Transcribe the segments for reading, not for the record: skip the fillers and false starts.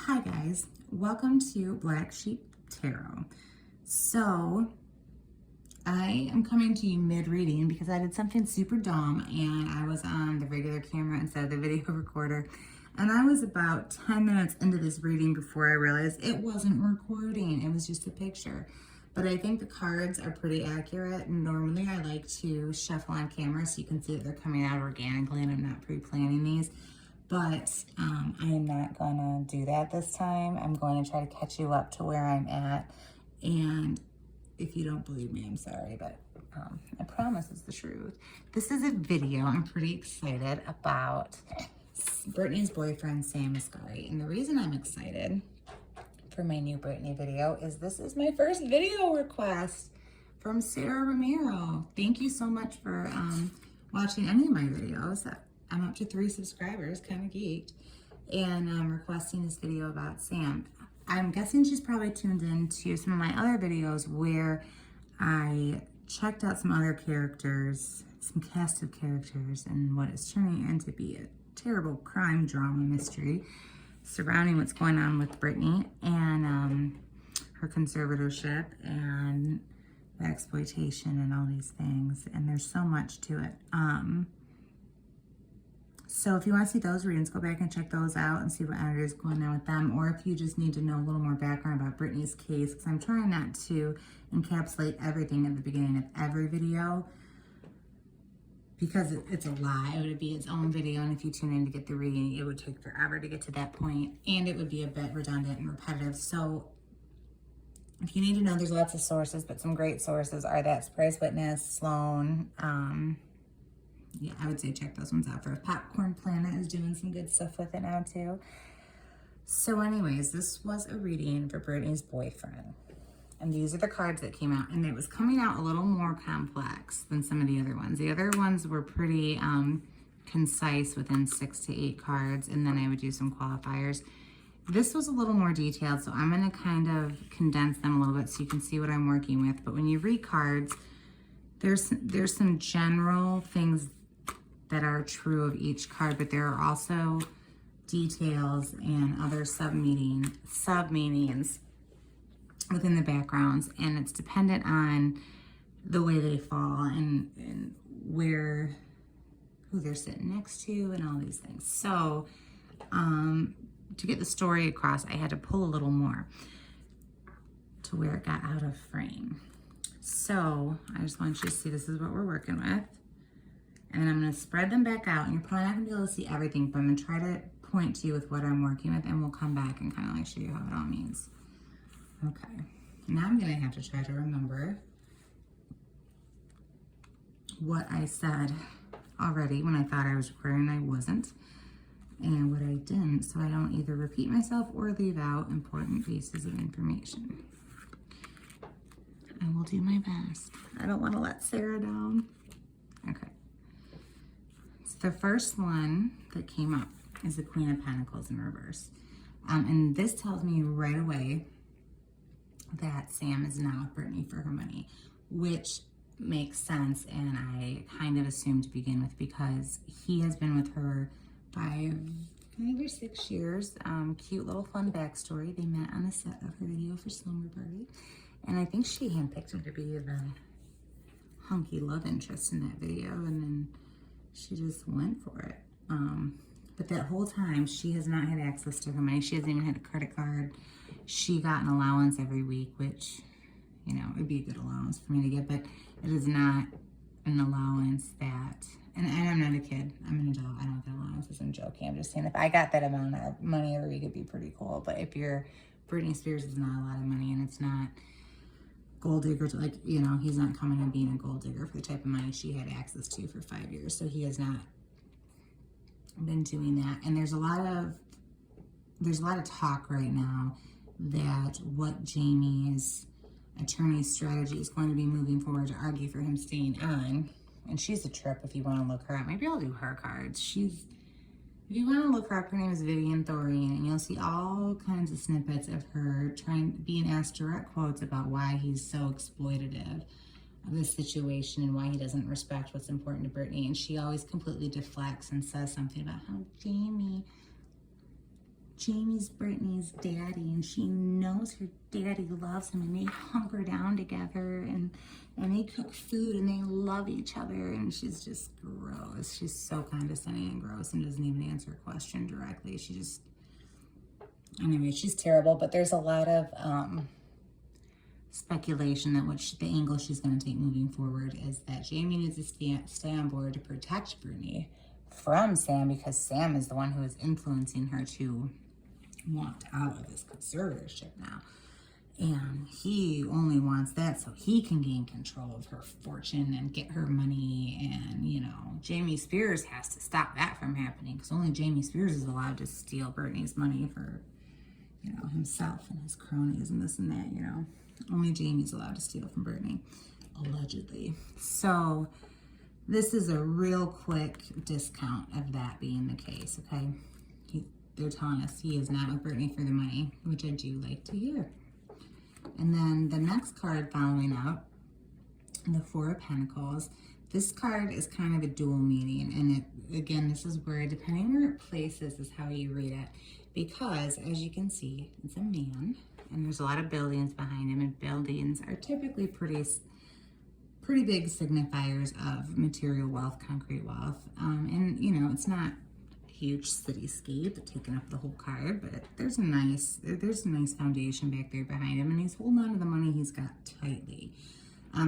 Hi guys, welcome to Black Sheep Tarot. So I am coming to you mid-reading because I did something super dumb and I was on the regular camera instead of the video recorder, and I was about 10 minutes into this reading before I realized it wasn't recording, it was just a picture. But I think the cards are pretty accurate. Normally I like to shuffle on camera so you can see that they're coming out organically and I'm not pre-planning these. But I am not gonna do that this time. I'm going to try to catch you up to where I'm at. And if you don't believe me, I'm sorry, but I promise it's the truth. This is a video I'm pretty excited about Britney's boyfriend, Sam Asgahri. And the reason I'm excited for my new Britney video is this is my first video request from Sarah Romero. Thank you so much for watching any of my videos. I'm up to 3 subscribers, kind of geeked, and requesting this video about Sam. I'm guessing she's probably tuned into some of my other videos where I checked out some other characters, some cast of characters, and what is turning into be a terrible crime drama mystery surrounding what's going on with Britney and her conservatorship and the exploitation and all these things. And there's so much to it. So if you want to see those readings, go back and check those out and see what energy is going on with them. Or if you just need to know a little more background about Britney's case, because I'm trying not to encapsulate everything at the beginning of every video, because it's a lot. It would be its own video, and if you tune in to get the reading, it would take forever to get to that point, and it would be a bit redundant and repetitive. So if you need to know, there's lots of sources, but some great sources are that Surprise Witness, Sloan, yeah, I would say check those ones out first. Popcorn Planet is doing some good stuff with it now too. So anyways, this was a reading for Britney's boyfriend. And these are the cards that came out. And it was coming out a little more complex than some of the other ones. The other ones were pretty concise within 6 to 8 cards. And then I would do some qualifiers. This was a little more detailed, so I'm going to kind of condense them a little bit so you can see what I'm working with. But when you read cards, there's some general things that are true of each card, but there are also details and other sub-meanings within the backgrounds, and it's dependent on the way they fall and who they're sitting next to and all these things. So to get the story across, I had to pull a little more to where it got out of frame. So I just want you to see this is what we're working with. And I'm going to spread them back out. And you're probably not going to be able to see everything, but I'm going to try to point to you with what I'm working with, and we'll come back and kind of like show you how it all means. Okay. Now I'm going to have to try to remember what I said already when I thought I was recording and I wasn't, and what I didn't, so I don't either repeat myself or leave out important pieces of information. I will do my best. I don't want to let Sarah down. Okay. So the first one that came up is the Queen of Pentacles in reverse. And this tells me right away that Sam is not with Britney for her money, which makes sense, and I kind of assumed to begin with because he has been with her 5 or 6 years. Cute little fun backstory. They met on the set of her video for Slumber Party. And I think she handpicked him to be the hunky love interest in that video, and then she just went for it. But that whole time, she has not had access to her money. She hasn't even had a credit card. She got an allowance every week, which, you know, it would be a good allowance for me to get, but it is not an allowance that, and I'm not a kid, I'm an adult, I don't get allowances, I'm joking. I'm just saying if I got that amount of money every week, it'd be pretty cool. But if you're, Britney Spears is not a lot of money, and it's not gold digger to, like, you know, he's not coming and being a gold digger for the type of money she had access to for 5 years. So he has not been doing that. And there's a lot of talk right now that what Jamie's attorney's strategy is going to be moving forward to argue for him staying on. And she's a trip if you want to look her up. Maybe I'll do her cards. If you want to look her up, her name is Vivian Thoreen, and you'll see all kinds of snippets of her being asked direct quotes about why he's so exploitative of this situation and why he doesn't respect what's important to Britney. And she always completely deflects and says something about how Jamie Jamie's Britney's daddy, and she knows her daddy loves him, and they hunker down together, and they cook food, and they love each other, and she's just gross. She's so condescending and gross and doesn't even answer a question directly. She just, anyway, she's terrible, but there's a lot of speculation that the angle she's going to take moving forward is that Jamie needs to stay on board to protect Britney from Sam, because Sam is the one who is influencing her to want out of his conservatorship now. And he only wants that so he can gain control of her fortune and get her money. And, you know, Jamie Spears has to stop that from happening, because only Jamie Spears is allowed to steal Britney's money for, you know, himself and his cronies and this and that, you know. Only Jamie's allowed to steal from Britney, allegedly. So this is a real quick discount of that being the case, okay? They're telling us he is not with Britney for the money, which I do like to hear. And then the next card following up, the Four of Pentacles. This card is kind of a dual meaning, and again, this is where, depending where it places, is how you read it. Because, as you can see, it's a man, and there's a lot of buildings behind him, and buildings are typically pretty big signifiers of material wealth, concrete wealth. And, you know, it's not a huge cityscape taking up the whole card, but there's a nice foundation back there behind him, and he's holding on to the money he's got tightly.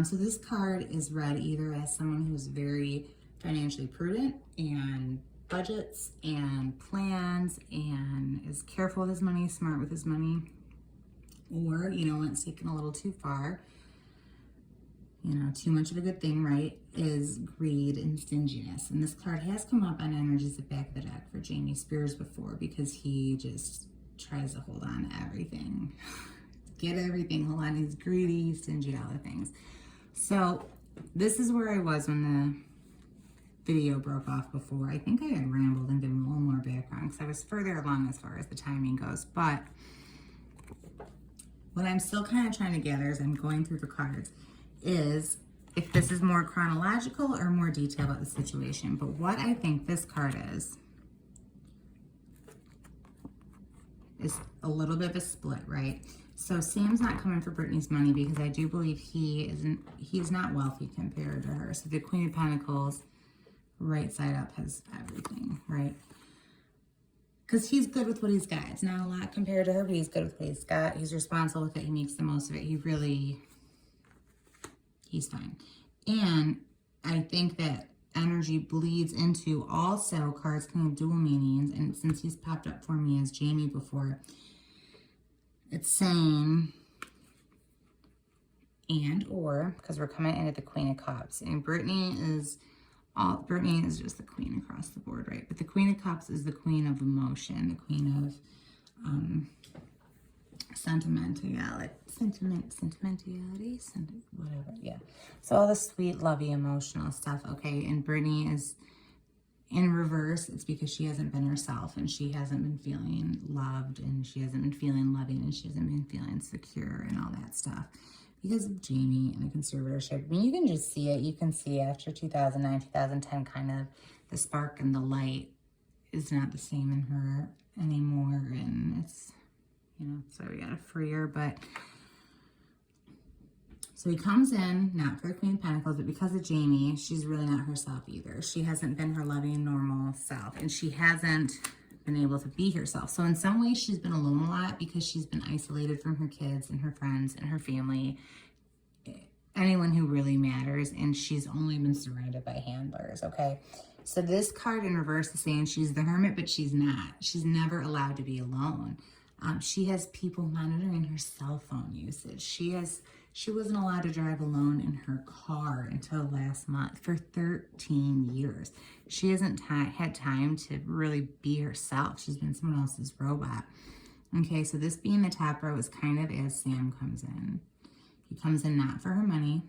So this card is read either as someone who's very financially prudent and budgets and plans and is careful with his money, smart with his money, or, you know, when it's taken a little too far, you know, too much of a good thing, right, is greed and stinginess. And this card has come up on energies at the back of the deck for Jamie Spears before, because he just tries to hold on to everything. Get everything, hold on, he's greedy, stingy, all the things. So this is where I was when the video broke off before. I think I had rambled and given a little more background because I was further along as far as the timing goes. But what I'm still kind of trying to gather as I'm going through the cards is if this is more chronological or more detail about the situation. But what I think this card is a little bit of a split, right? So Sam's not coming for Britney's money because I do believe he is not wealthy compared to her. So the Queen of Pentacles, right side up, has everything, right? Because he's good with what he's got. It's not a lot compared to her, but he's good with what he's got. He's responsible with it. He makes the most of it. He's fine. And I think that energy bleeds into also cards kind of dual meanings. And since he's popped up for me as Jamie before, it's saying and or, because we're coming in at the Queen of Cups, and Britney is just the queen across the board, right? But the Queen of Cups is the queen of emotion, the queen of sentimentality, whatever, yeah. So all the sweet, lovey, emotional stuff, okay? And Britney is in reverse. It's because she hasn't been herself, and she hasn't been feeling loved, and she hasn't been feeling loving, and she hasn't been feeling secure and all that stuff because of Jamie and the conservatorship. I mean, you can just see it. You can see after 2009, 2010, kind of the spark and the light is not the same in her anymore, and it's, you know, so we gotta free her. But so he comes in, not for the Queen of Pentacles, but because of Jamie, she's really not herself either. She hasn't been her loving, normal self, and she hasn't been able to be herself. So in some ways, she's been alone a lot because she's been isolated from her kids and her friends and her family, anyone who really matters, and she's only been surrounded by handlers, okay? So this card in reverse is saying she's the hermit, but she's not. She's never allowed to be alone. She has people monitoring her cell phone usage. She wasn't allowed to drive alone in her car until last month for 13 years. She hasn't had time to really be herself. She's been someone else's robot. Okay, so this being the top row is kind of as Sam comes in. He comes in not for her money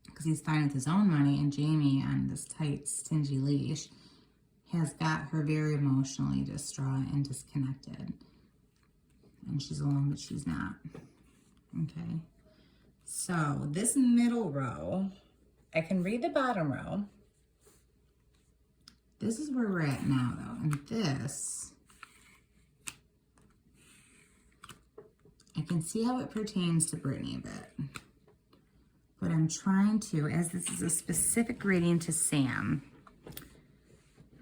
because he's fine with his own money, and Jamie, on this tight, stingy leash, has got her very emotionally distraught and disconnected. And she's alone, but she's not. Okay. So this middle row, I can read the bottom row. This is where we're at now, though. And this I can see how it pertains to Britney a bit. But I'm trying to, as this is a specific reading to Sam,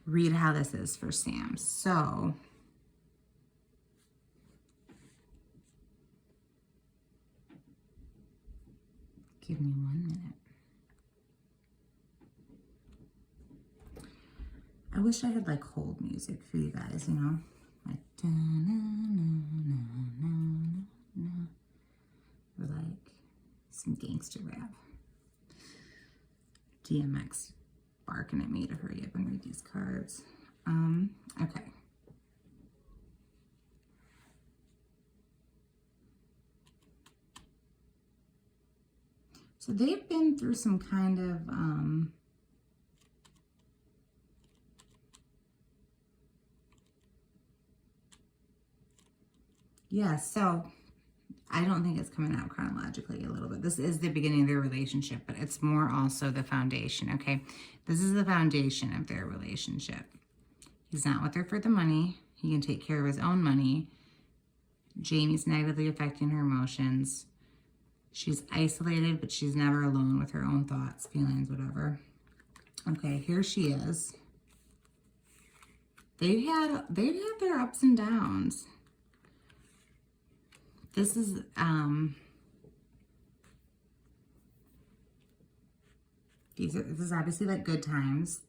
read how this is for Sam. So, give me 1 minute. I wish I had like hold music for you guys, you know? Like, da, na, na, na, na, na, na. Or like some gangster rap. DMX barking at me to hurry up and read these cards. Okay. So they've been through some kind of, yeah, so I don't think it's coming out chronologically a little bit. This is the beginning of their relationship, but it's more also the foundation, okay? This is the foundation of their relationship. He's not with her for the money. He can take care of his own money. Jamie's negatively affecting her emotions. She's isolated, but she's never alone with her own thoughts, feelings, whatever. Okay, here she is. They've had their ups and downs. This is, this is obviously like good times.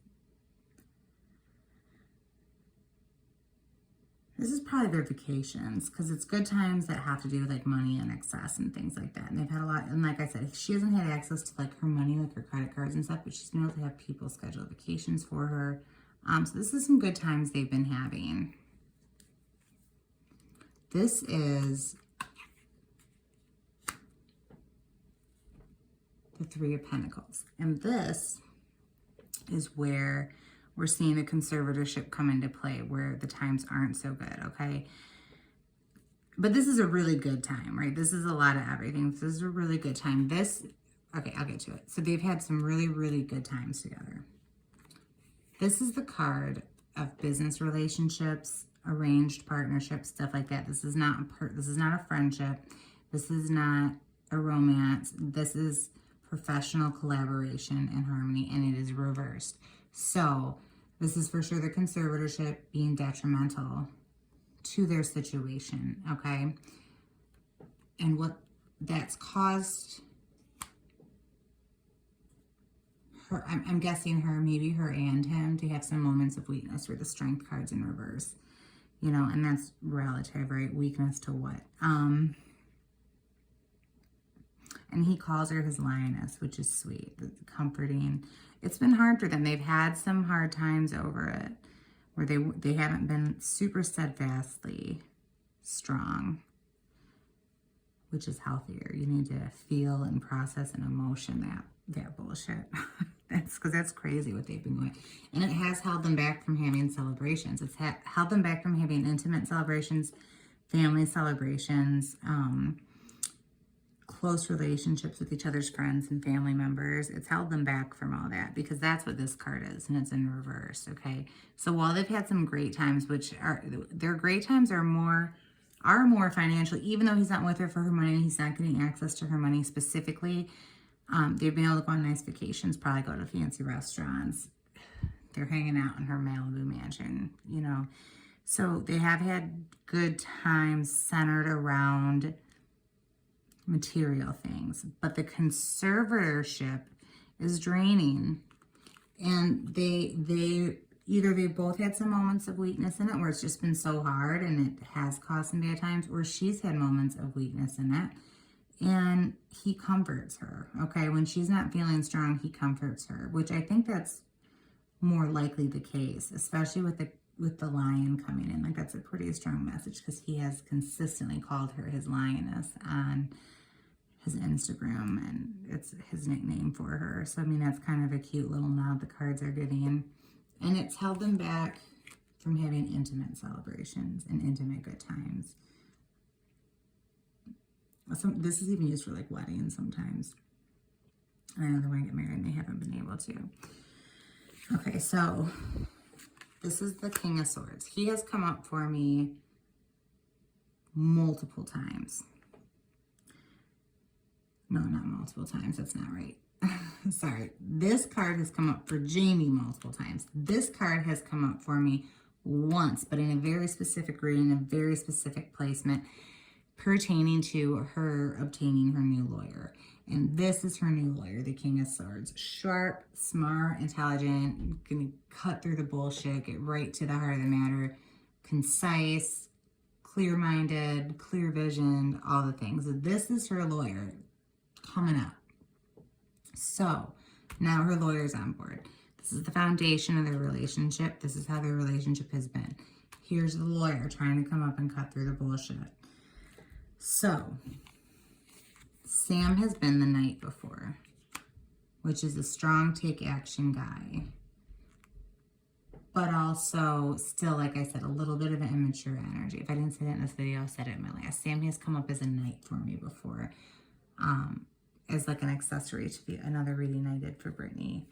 This is probably their vacations, because it's good times that have to do with like money and excess and things like that. And they've had a lot, and like I said, she hasn't had access to like her money, like her credit cards and stuff, but she's been able to have people schedule vacations for her. So this is some good times they've been having. This is the Three of Pentacles. And this is where we're seeing the conservatorship come into play, where the times aren't so good, okay? But this is a really good time, right? This is a lot of everything. This is a really good time. Okay, I'll get to it. So they've had some really, really good times together. This is the card of business relationships, arranged partnerships, stuff like that. This is not a friendship. This is not a romance. This is professional collaboration and harmony, and it is reversed. So this is for sure the conservatorship being detrimental to their situation, okay? And what that's caused her, I'm guessing her, maybe her and him, to have some moments of weakness, where the strength card's in reverse, you know, and that's relative, right? Weakness to what? And he calls her his lioness, which is sweet, comforting. It's been hard for them. They've had some hard times over it, where they haven't been super steadfastly strong, which is healthier. You need to feel and process and emotion that bullshit. That's crazy what they've been going. And it has held them back from having celebrations. It's held them back from having intimate celebrations, family celebrations, close relationships with each other's friends and family members. It's held them back from all that, because that's what this card is, and it's in reverse, okay? So while they've had some great times, which are, their great times are more financial, even though he's not with her for her money and he's not getting access to her money specifically, they've been able to go on nice vacations, probably go to fancy restaurants. They're hanging out in her Malibu mansion, you know? So they have had good times centered around material things, but the conservatorship is draining, and they both had some moments of weakness in it, where it's just been so hard and it has caused some bad times, or she's had moments of weakness in it, and he comforts her, okay? When she's not feeling strong, he comforts her, which I think that's more likely the case, especially with the lion coming in. Like, that's a pretty strong message, because he has consistently called her his lioness on his Instagram, and it's his nickname for her. So I mean, that's kind of a cute little nod the cards are giving, and it's held them back from having intimate celebrations and intimate good times. This is even used for like weddings sometimes. I know they want to get married and they haven't been able to. Okay, so this is the King of Swords. He has come up for me multiple times. No, not multiple times. That's not right. Sorry. This card has come up for Jamie multiple times. This card has come up for me once, but in a very specific reading, a very specific placement pertaining to her obtaining her new lawyer. And this is her new lawyer, the King of Swords. Sharp, smart, intelligent, gonna cut through the bullshit, get right to the heart of the matter, concise, clear-minded, clear-visioned, all the things. So this is her lawyer coming up. So now her lawyer's on board. This is the foundation of their relationship. This is how their relationship has been. Here's the lawyer trying to come up and cut through the bullshit. So Sam has been the knight before, which is a strong take action guy, but also still, like I said, a little bit of an immature energy. If I didn't say that in this video, I said it in my last. Sam has come up as a knight for me before, as like an accessory to another reading I did for Britney.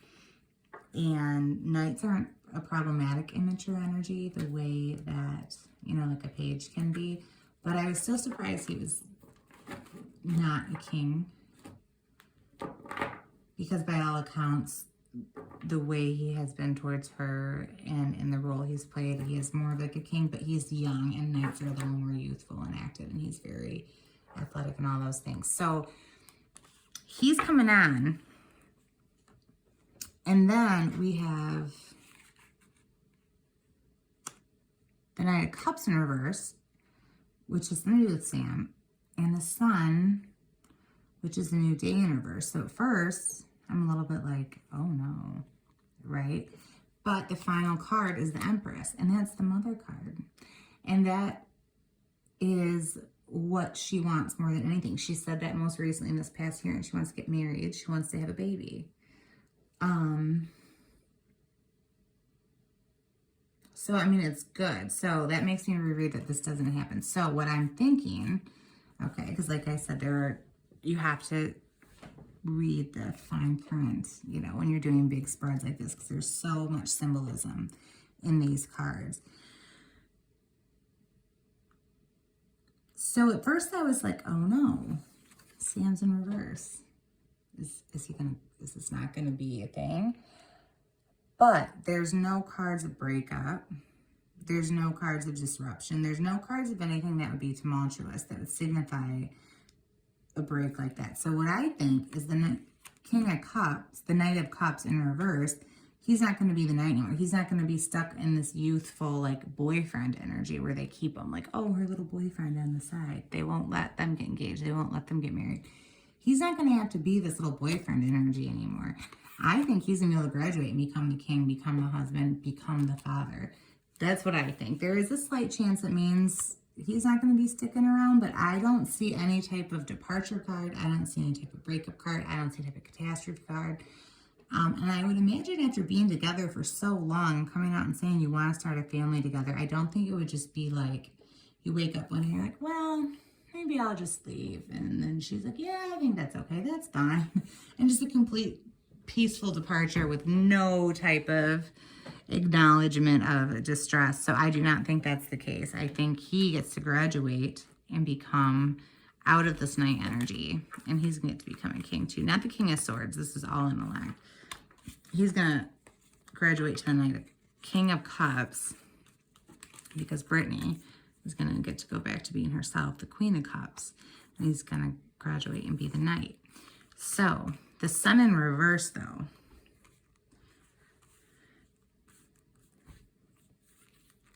And knights aren't a problematic immature energy the way that, you know, like a page can be. But I was still surprised he was not a king. Because by all accounts, the way he has been towards her and in the role he's played, he is more of like a king, but he's young and knights are a little more youthful and active, and he's very athletic and all those things. So he's coming on. And then we have the Knight of Cups in reverse, which is the new with Sam, and the Sun, which is the new day in reverse. So at first, I'm a little bit like, oh no, right? But the final card is the Empress, and that's the mother card. And that is what she wants more than anything. She said that most recently in this past year, and she wants to get married. She wants to have a baby. So, I mean, it's good. So that makes me reread that this doesn't happen. So what I'm thinking, okay, because like I said, you have to read the fine print, you know, when you're doing big spreads like this, because there's so much symbolism in these cards. So at first I was like, oh no, Sam's in reverse. Is this not gonna be a thing? But there's no cards of breakup. There's no cards of disruption. There's no cards of anything that would be tumultuous, that would signify a break like that. So what I think is the King of Cups, the Knight of Cups in reverse, he's not going to be the knight anymore. He's not going to be stuck in this youthful, like, boyfriend energy where they keep him like, oh, her little boyfriend on the side. They won't let them get engaged. They won't let them get married. He's not going to have to be this little boyfriend energy anymore. I think he's going to be able to graduate and become the king, become the husband, become the father. That's what I think. There is a slight chance it means he's not going to be sticking around, but I don't see any type of departure card. I don't see any type of breakup card. I don't see any type of catastrophe card. And I would imagine after being together for so long, coming out and saying you want to start a family together, I don't think it would just be like you wake up one day and you're like, well, maybe I'll just leave. And then she's like, yeah, I think that's okay. That's fine. And just a complete peaceful departure with no type of acknowledgement of distress. So I do not think that's the case. I think he gets to graduate and become out of this knight energy, and he's going to get to become a king too. Not the King of Swords. This is all in the line. He's going to graduate to the King of Cups, because Britney is going to get to go back to being herself, the Queen of Cups. And he's going to graduate and be the knight. So the Sun in reverse, though,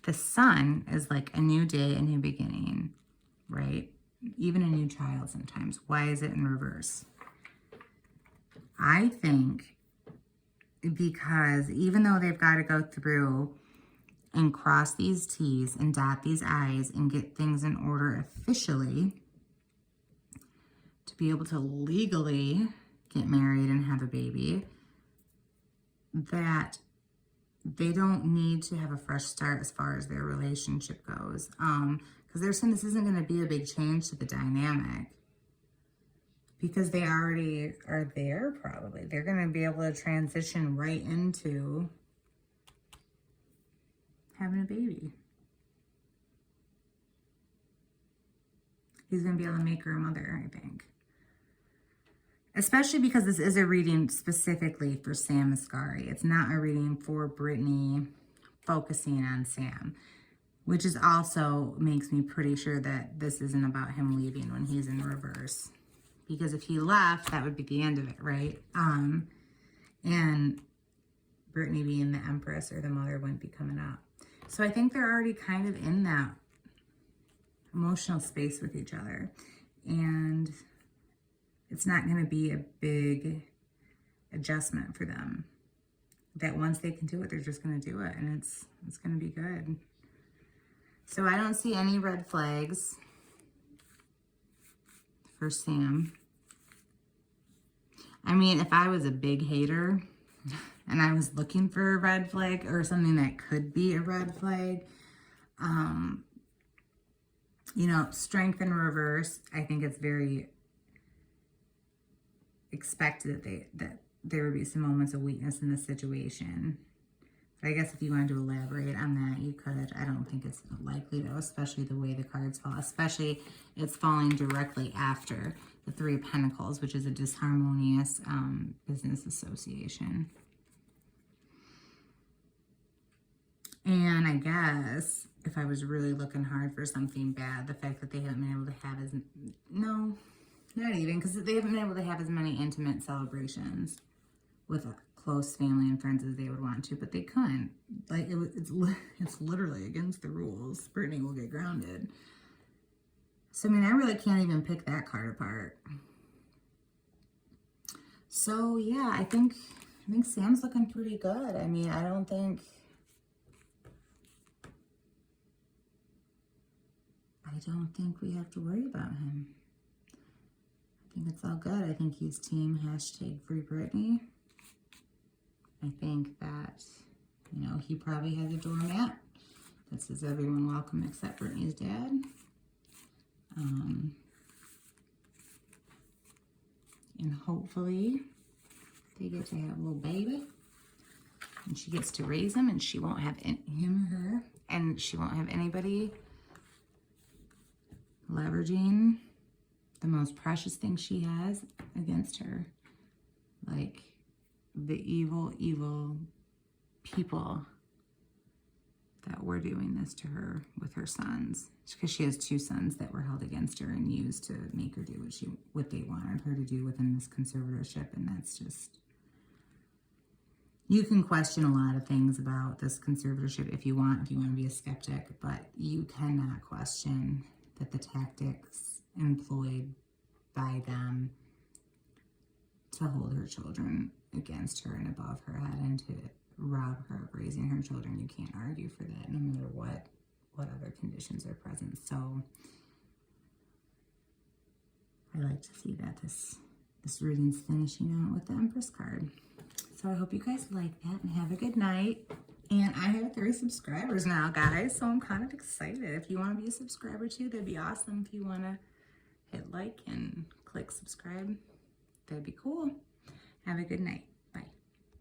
the Sun is like a new day, a new beginning, right? Even a new child sometimes. Why is it in reverse? I think because even though they've got to go through and cross these T's and dot these I's and get things in order officially to be able to legally get married and have a baby, that they don't need to have a fresh start as far as their relationship goes. Because they're saying this isn't going to be a big change to the dynamic. Because they already are there, probably. They're going to be able to transition right into having a baby. He's going to be able to make her a mother, I think. Especially because this is a reading specifically for Sam Asghari. It's not a reading for Britney focusing on Sam, which is also makes me pretty sure that this isn't about him leaving when he's in reverse. Because if he left, that would be the end of it, right? And Britney being the Empress or the mother wouldn't be coming up. So I think they're already kind of in that emotional space with each other. And it's not going to be a big adjustment for them. That once they can do it, they're just going to do it. And it's going to be good. So I don't see any red flags for Sam. I mean, if I was a big hater and I was looking for a red flag or something that could be a red flag, you know, strength in reverse, I think it's very expected that there would be some moments of weakness in this situation. But I guess if you wanted to elaborate on that, you could. I don't think it's likely, though, especially the way the cards fall. Especially it's falling directly after the Three of Pentacles, which is a disharmonious business association. And I guess if I was really looking hard for something bad, the fact that they haven't been able to have as... No, not even, because they haven't been able to have as many intimate celebrations with close family and friends as they would want to, but they couldn't. Like, it's literally against the rules. Britney will get grounded. So, I mean, I really can't even pick that card apart. So, yeah, I think Sam's looking pretty good. I mean, I don't think we have to worry about him. I think it's all good. I think he's team #Free Britney. I think that, you know, he probably has a doormat that says everyone welcome except Britney's dad. And hopefully they get to have a little baby. And she gets to raise him, and she won't have him or her. And she won't have anybody leveraging the most precious thing she has against her. Like the evil, evil people that were doing this to her with her sons. Because she has 2 sons that were held against her and used to make her do what they wanted her to do within this conservatorship. And that's just... You can question a lot of things about this conservatorship if you want to be a skeptic, but you cannot question that the tactics employed by them to hold her children against her and above her head and to rob her of raising her children, you can't argue for that, no matter what other conditions are present. So I like to see that this reading's finishing out with the Empress card. So I hope you guys like that and have a good night. And I have 3 subscribers now, guys, so I'm kind of excited. If you want to be a subscriber too, that'd be awesome. If you want to hit like and click subscribe, that'd be cool. Have a good night.